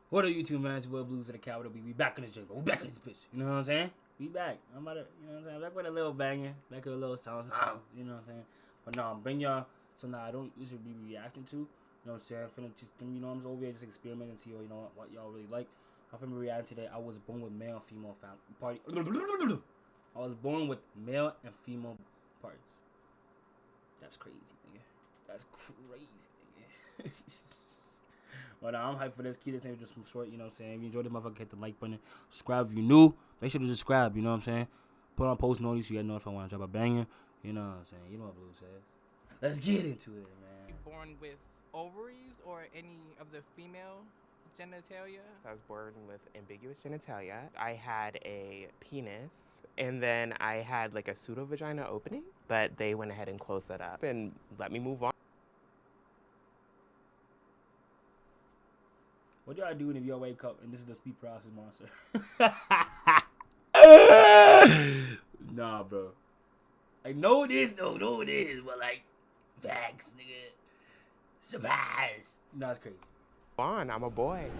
What are you two, man? It's Will Blues of the Capital B. We back in the jungle. We back in this bitch. You know what I'm saying? We back. I'm about to, you know what I'm saying? Back with a little banger. Back with a little sound. You know what I'm saying? But no, I'm bring y'all something I don't usually be reacting to. You know what I'm saying? I'm finna just, you know, I'm over here just experiment and see, you know, what y'all really like. I'm finna react today. I was born with male and female party. I was born with male and female parts. That's crazy, nigga. That's crazy, nigga. But I'm hyped for this. Keep this ain't just some short, you know what I'm saying? If you enjoyed the motherfucker, hit the like button. Subscribe if you're new. Make sure to subscribe, you know what I'm saying? Put on post notice so you guys know if I want to drop a banger. You know what I'm saying? You know what Blue says. Let's get into it, man. Born with ovaries or any of the female genitalia? I was born with ambiguous genitalia. I had a penis, and then I had like a pseudo-vagina opening, but they went ahead and closed that up and let me move on. What do y'all do if y'all wake up and this is the sleep paralysis monster? Nah, bro. I know it is, though. Know it is. But, like, facts, nigga. Surprise. Nah, it's crazy. I'm a boy.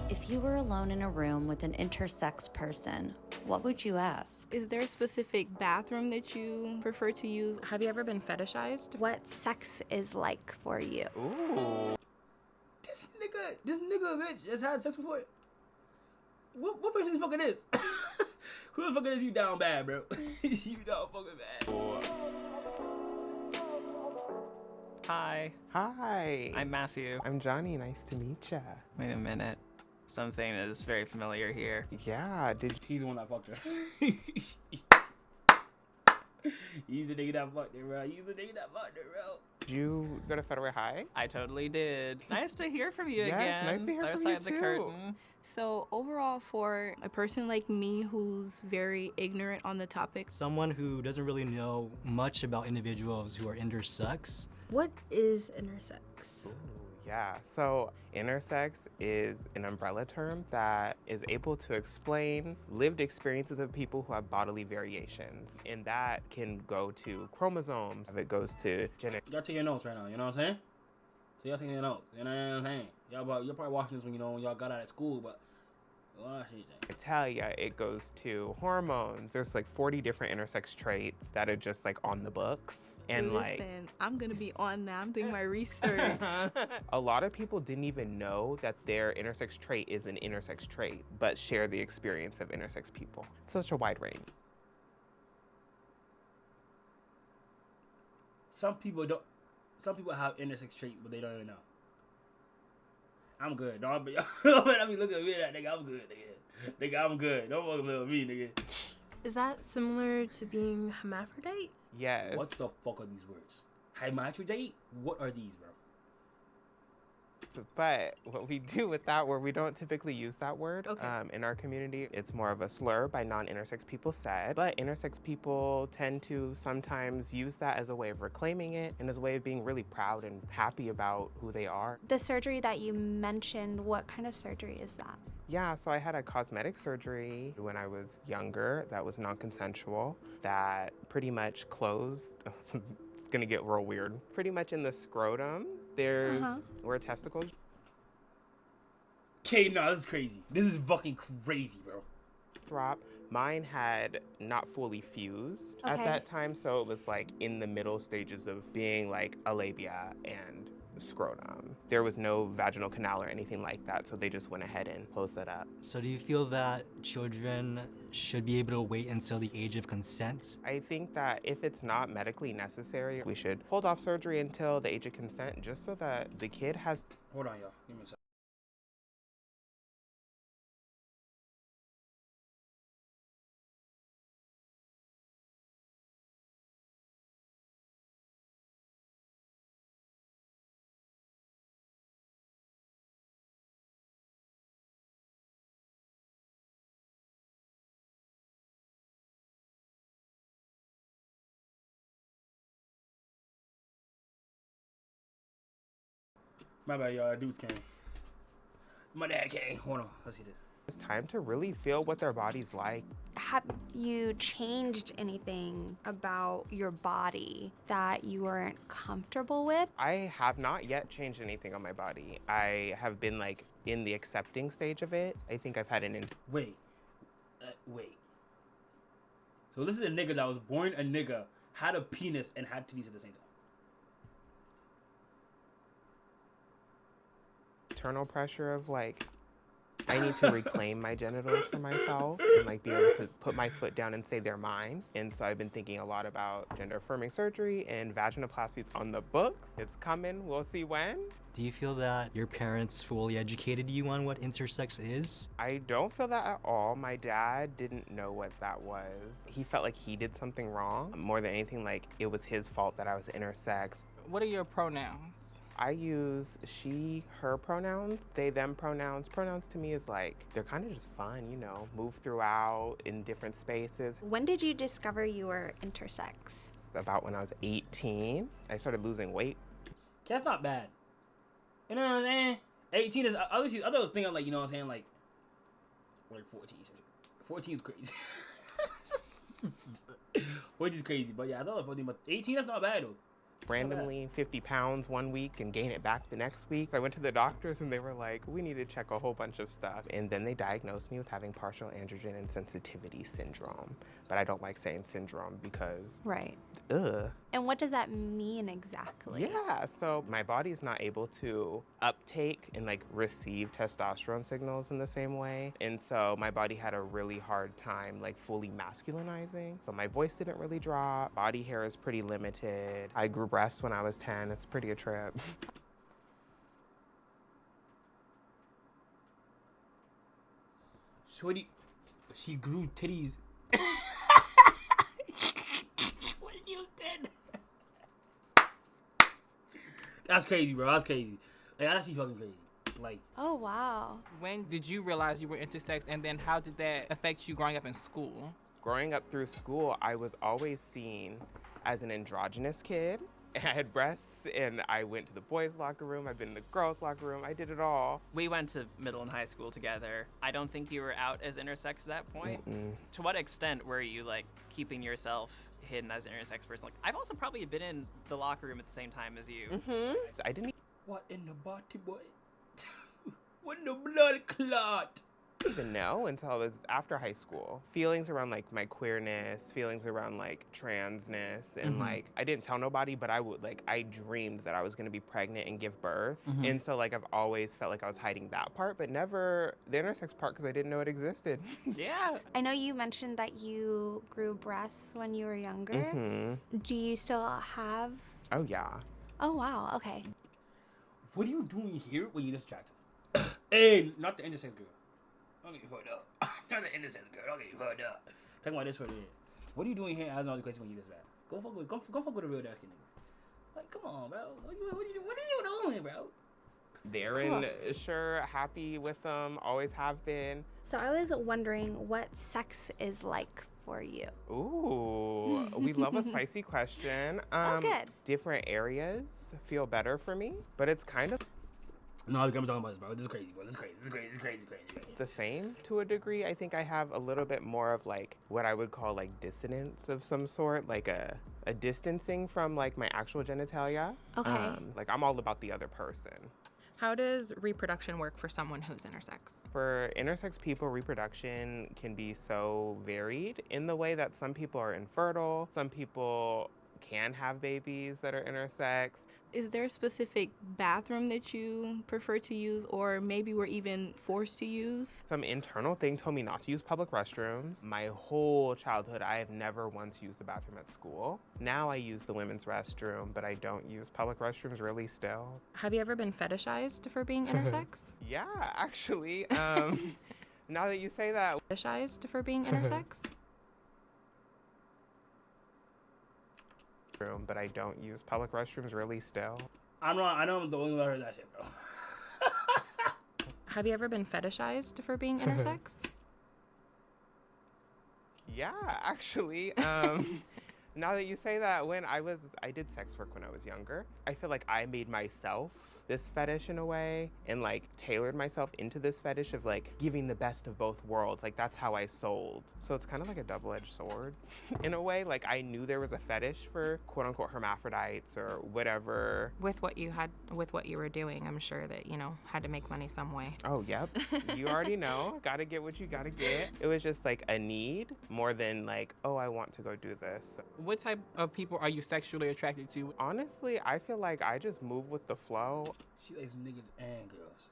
If you were alone in a room with an intersex person, what would you ask? Is there a specific bathroom that you prefer to use? Have you ever been fetishized? What sex is like for you? Ooh. This nigga, bitch, has had sex before. What person is fucking this? Who the fucking is you down bad, bro? You down fucking bad. Hi, Hi. I'm Matthew. I'm Johnny. Nice to meet ya. Wait a minute. Something is very familiar here. Yeah, He's the one that fucked her. He's the nigga that fucked her, bro. did you go to Federal High? I totally did. Nice to hear from you Yes, again. nice to hear Other from side you of the too. curtain. So overall, for a person like me who's very ignorant on the topic, Someone who doesn't really know much about individuals who are intersex. What is intersex? Ooh, yeah, so intersex is an umbrella term that is able to explain lived experiences of people who have bodily variations. And that can go to chromosomes, it goes to Y'all take your notes right now, you know what I'm saying? So y'all taking your notes, you know what I'm saying? You're probably watching this when when y'all got out of school, but genitalia, it goes to hormones. There's like 40 different intersex traits that are just like on the books. And listen, I'm gonna be on that. I'm doing my research. a lot of people didn't even know that their intersex trait is an intersex trait, but share the experience of intersex people. It's such a wide range. Some people have intersex trait, but they don't even know. I'm good. Don't be looking at me that nigga. I'm good, nigga. Nigga, I'm good. Don't fucking play with me, nigga. Is that similar to being hermaphrodite? Yes. What the fuck are these words? Hermaphrodite? What are these, bro? But what we do with that word, we don't typically use that word in our community. It's more of a slur by non-intersex people said, but intersex people tend to sometimes use that as a way of reclaiming it and as a way of being really proud and happy about who they are. The surgery that you mentioned, what kind of surgery is that? Yeah, so I had a cosmetic surgery when I was younger that was non-consensual that pretty much closed. It's gonna get real weird. Pretty much in the scrotum, there's where testicles. Okay, no, this is crazy. This is fucking crazy, bro. Drop. Mine had not fully fused at that time, so it was like in the middle stages of being like a labia and scrotum. There was no vaginal canal or anything like that, so they just went ahead and closed that up. So do you feel that children should be able to wait until the age of consent? I think that if it's not medically necessary, we should hold off surgery until the age of consent, just so that the kid has... Hold on, y'all. Give me a second. My bad, y'all. Dudes came. My dad came. Hold on. Let's see this. It's time to really feel what their body's like. Have you changed anything about your body that you weren't comfortable with? I have not yet changed anything on my body. I have been like in the accepting stage of it. I think I've had an Wait. So this is a nigga that was born a nigga, had a penis, and had titties at the same time. internal pressure of like, I need to reclaim my genitals for myself and like be able to put my foot down and say they're mine. And so I've been thinking a lot about gender affirming surgery and vaginoplasty. It's on the books. It's coming. We'll see when. Do you feel that your parents fully educated you on what intersex is? I don't feel that at all. My dad didn't know what that was. He felt like he did something wrong. More than anything, like it was his fault that I was intersex. What are your pronouns? I use she, her pronouns, they, them pronouns. Pronouns to me is like, they're kind of just fun, you know, move throughout in different spaces. When did you discover you were intersex? About when I was 18, I started losing weight. That's not bad. You know what I'm saying? 18 is, obviously, I was thinking like, you know what I'm saying, like 14. 14 is crazy. 14 is crazy, but yeah, I thought like 14, but 18, that's not bad though. Randomly 50 pounds one week and gain it back the next week. So I went to the doctors and they were like, we need to check a whole bunch of stuff. And then they diagnosed me with having partial androgen insensitivity syndrome. But I don't like saying syndrome because, Right. ugh. And what does that mean exactly? Yeah, so my body's not able to uptake and like receive testosterone signals in the same way. And so my body had a really hard time like fully masculinizing. So my voice didn't really drop. Body hair is pretty limited. I grew breasts when I was 10. It's pretty a trip. Shorty, she grew titties. When she was 10. That's crazy, bro. That's crazy. Like, that's fucking crazy. Like, Oh, wow. When did you realize you were intersex, and then how did that affect you growing up in school? Growing up through school, I was always seen as an androgynous kid. I had breasts and I went to the boys' locker room. I've been in the girls' locker room. I did it all. We went to middle and high school together. I don't think you were out as intersex at that point. Mm-mm. To what extent were you like keeping yourself hidden as an intersex person? Like, I've also probably been in the locker room at the same time as you. Mm-hmm. I didn't what in the body, boy? What in the blood clot? even know until I was after high school. Feelings around like my queerness, feelings around like transness, and like I didn't tell nobody, but I dreamed that I was gonna be pregnant and give birth. And so like I've always felt like I was hiding that part, but never the intersex part because I didn't know it existed. Yeah. I know you mentioned that you grew breasts when you were younger. Mm-hmm. Do you still have? Oh yeah. Oh, wow. Okay. What are you doing here when you're this attractive? Hey, not the intersex girl. Don't get you fucked up. Not the intersex girl. Don't get you fucked up. Talking about this right here. What are you doing here? I don't know the question when you this bad. Go fuck with a real dark skin nigga. Like, come on, bro. What are you doing, bro? Darren, sure, happy with them, always have been. So I was wondering what sex is like for you. Ooh, we love a spicy question. Oh, good. Different areas feel better for me, but it's kind of No, I'm talking about this, bro. This is crazy, bro. This is crazy. the same to a degree. I think I have a little bit more of like what I would call like dissonance of some sort, like a distancing from like my actual genitalia. Okay. Like I'm all about the other person. How does reproduction work for someone who's intersex? For intersex people, reproduction can be so varied in the way that some people are infertile, some people can have babies that are intersex. Is there a specific bathroom that you prefer to use, or maybe were even forced to use? Some internal thing told me not to use public restrooms. My whole childhood, I have never once used the bathroom at school. Now I use the women's restroom, but I don't use public restrooms really still. Have you ever been fetishized for being intersex? Yeah, actually. Now that you say that. Fetishized for being intersex? But I don't use public restrooms really still. I'm not. I know I'm the only one who heard that shit, bro. Have you ever been fetishized for being intersex? Yeah, actually. Now that you say that, I did sex work when I was younger. I feel like I made myself this fetish in a way and like tailored myself into this fetish of like giving the best of both worlds. Like that's how I sold. So it's kind of like a double-edged sword in a way. Like I knew there was a fetish for quote unquote hermaphrodites or whatever. With what you were doing, I'm sure that, had to make money some way. Oh, yep. You already know. Gotta get what you gotta get. It was just like a need more than like, oh, I want to go do this. What type of people are you sexually attracted to? Honestly, I feel like I just move with the flow. She likes niggas and girls.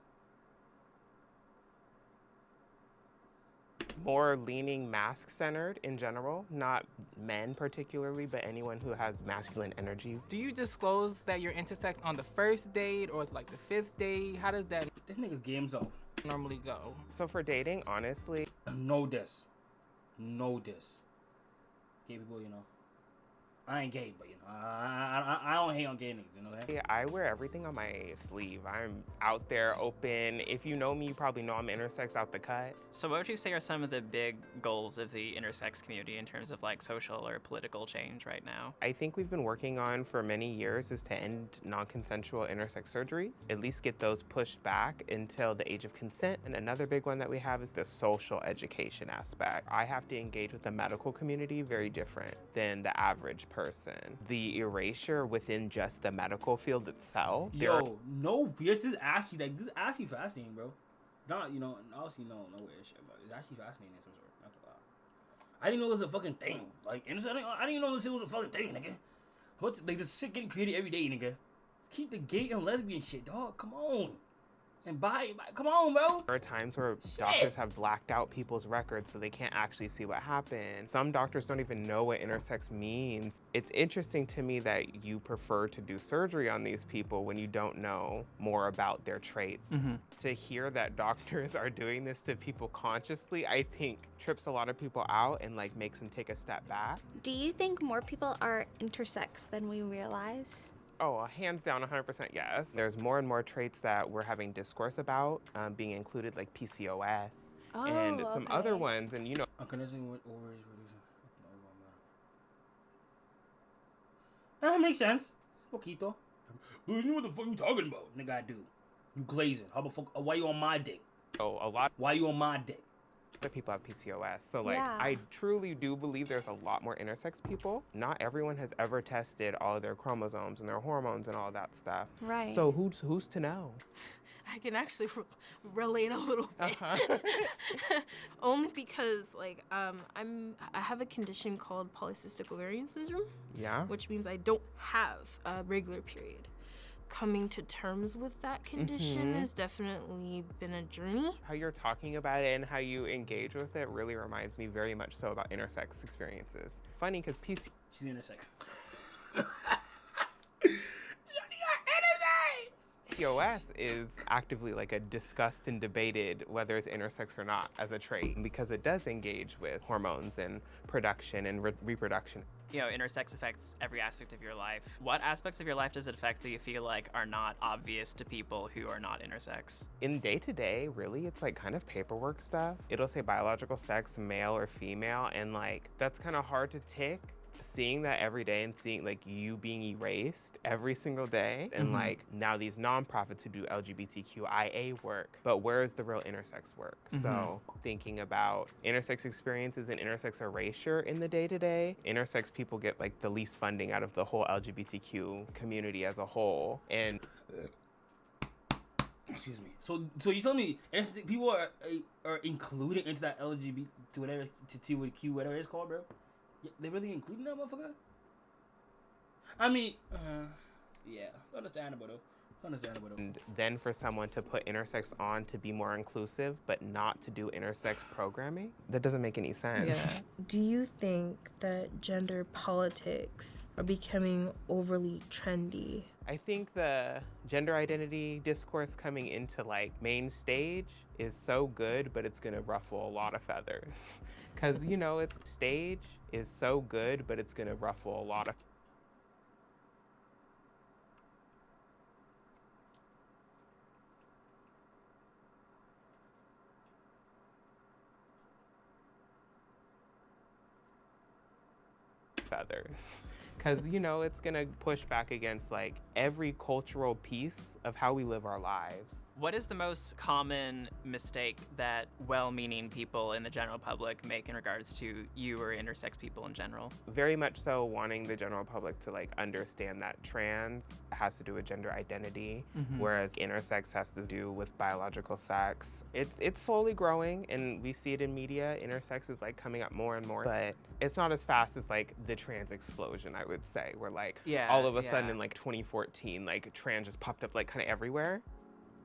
More leaning mask-centered in general, not men particularly, but anyone who has masculine energy. Do you disclose that you're intersex on the first date or it's like the 5th date? How does that This nigga's game's up. normally go? So for dating, honestly, No diss. Gay people, I ain't gay, but I don't hate on gay niggas, you know that? yeah, I wear everything on my sleeve. I'm out there open. If you know me, you probably know I'm intersex out the cut. So what would you say are some of the big goals of the intersex community in terms of like social or political change right now? I think we've been working on for many years is to end non-consensual intersex surgeries, at least get those pushed back until the age of consent. And another big one that we have is the social education aspect. I have to engage with the medical community very different than the average person. The erasure within just the medical field itself. No, this is actually fascinating, bro. Not, obviously no weird shit, but it's actually fascinating in some sort. Not gonna lie. I didn't know this was a fucking thing. Like, I didn't even know this shit was a fucking thing, nigga. Like, this shit getting created every day, nigga. Keep the gay and lesbian shit, dog. Come on. And come on, bro. There are times where doctors have blacked out people's records so they can't actually see what happened. Some doctors don't even know what intersex means. It's interesting to me that you prefer to do surgery on these people when you don't know more about their traits. To hear that doctors are doing this to people consciously, I think trips a lot of people out and like makes them take a step back. Do you think more people are intersex than we realize? Oh, hands down, 100% yes. There's more and more traits that we're having discourse about, being included, like PCOS and some other ones. And Unconditioning with ovaries producing. That makes sense. Poquito. But you know what the fuck you talking about? Nigga, I do. You glazing. How the fuck? Why you on my dick? a lot Why you on my dick? of people have PCOS. So like, Yeah. I truly do believe there's a lot more intersex people. Not everyone has ever tested all of their chromosomes and their hormones and all that stuff. Right. So who's to know? I can actually relate a little bit. Only because I have a condition called polycystic ovarian syndrome. Yeah. Which means I don't have a regular period. Coming to terms with that condition has definitely been a journey. How you're talking about it and how you engage with it really reminds me very much so about intersex experiences. Funny because She's intersex. PCOS is actively like a discussed and debated whether it's intersex or not as a trait because it does engage with hormones and production and reproduction. Intersex affects every aspect of your life. What aspects of your life does it affect that you feel like are not obvious to people who are not intersex? In day-to-day, really, it's like kind of paperwork stuff. It'll say biological sex, male or female, and like that's kind of hard to tick. Seeing that every day and seeing like you being erased every single day and like now these nonprofits who do LGBTQIA work, but where is the real intersex work? So thinking about intersex experiences and intersex erasure in the day-to-day, intersex people get like the least funding out of the whole LGBTQ community as a whole. And excuse me. So you tell me people are included into that LGBT to whatever to T with Q whatever it's called, bro? They really including that motherfucker? I mean, yeah, understandable though. And then for someone to put intersex on to be more inclusive, but not to do intersex programming, that doesn't make any sense. Yeah. Do you think that gender politics are becoming overly trendy? I think the gender identity discourse coming into like main stage is so good, but it's gonna ruffle a lot of feathers. Cause it's stage is so good, but it's gonna ruffle a lot of feathers. Because, you know, it's going to push back against like every cultural piece of how we live our lives. What is the most common mistake that well-meaning people in the general public make in regards to you or intersex people in general? Very much so wanting the general public to like understand that trans has to do with gender identity, whereas intersex has to do with biological sex. It's slowly growing, and we see it in media. Intersex is like coming up more and more, but it's not as fast as like the trans explosion, I would say, where like all of a sudden in like 2014, like trans just popped up like kind of everywhere.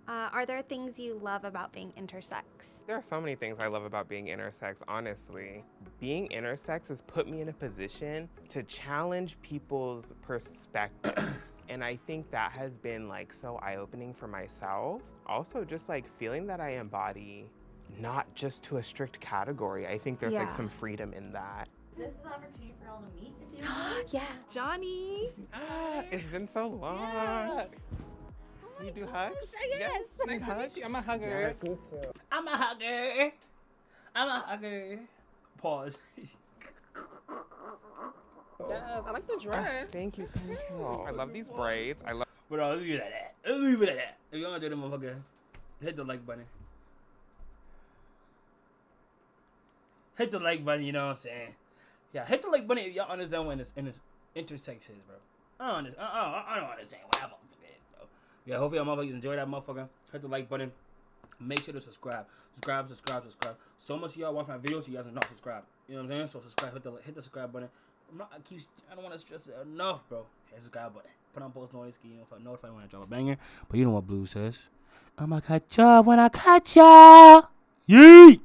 Are there things you love about being intersex? There are so many things I love about being intersex, honestly. Being intersex has put me in a position to challenge people's perspectives. And I think that has been like so eye-opening for myself. Also just like feeling that I embody not just to a strict category. I think there's like some freedom in that. This is an opportunity for y'all to meet if you want. Yeah. Johnny. It's been so long. Yeah. You do hugs? Yes. Nice to meet you. I'm a hugger. I'm a hugger. I'm a hugger. Pause. Yes, I like the dress. Thank you. I love these braids. I love. But let's leave it at that. Let's leave it at that. If you want to do the motherfucker, hit the like button. Hit the like button, you know what I'm saying? Yeah, hit the like button if y'all understand what this intersex is, bro. I don't understand what that motherfucker is, bro. Yeah, hopefully y'all motherfuckers enjoy that motherfucker. Hit the like button. Make sure to subscribe. Subscribe. So much of y'all watch my videos, you guys are not subscribed. You know what I'm saying? So subscribe. Hit the subscribe button. I don't want to stress it enough, bro. Hit the subscribe button. Put on post notification. Notify when I drop a banger. But you know what Blue says? I'ma catch y'all when I catch y'all. Yeet!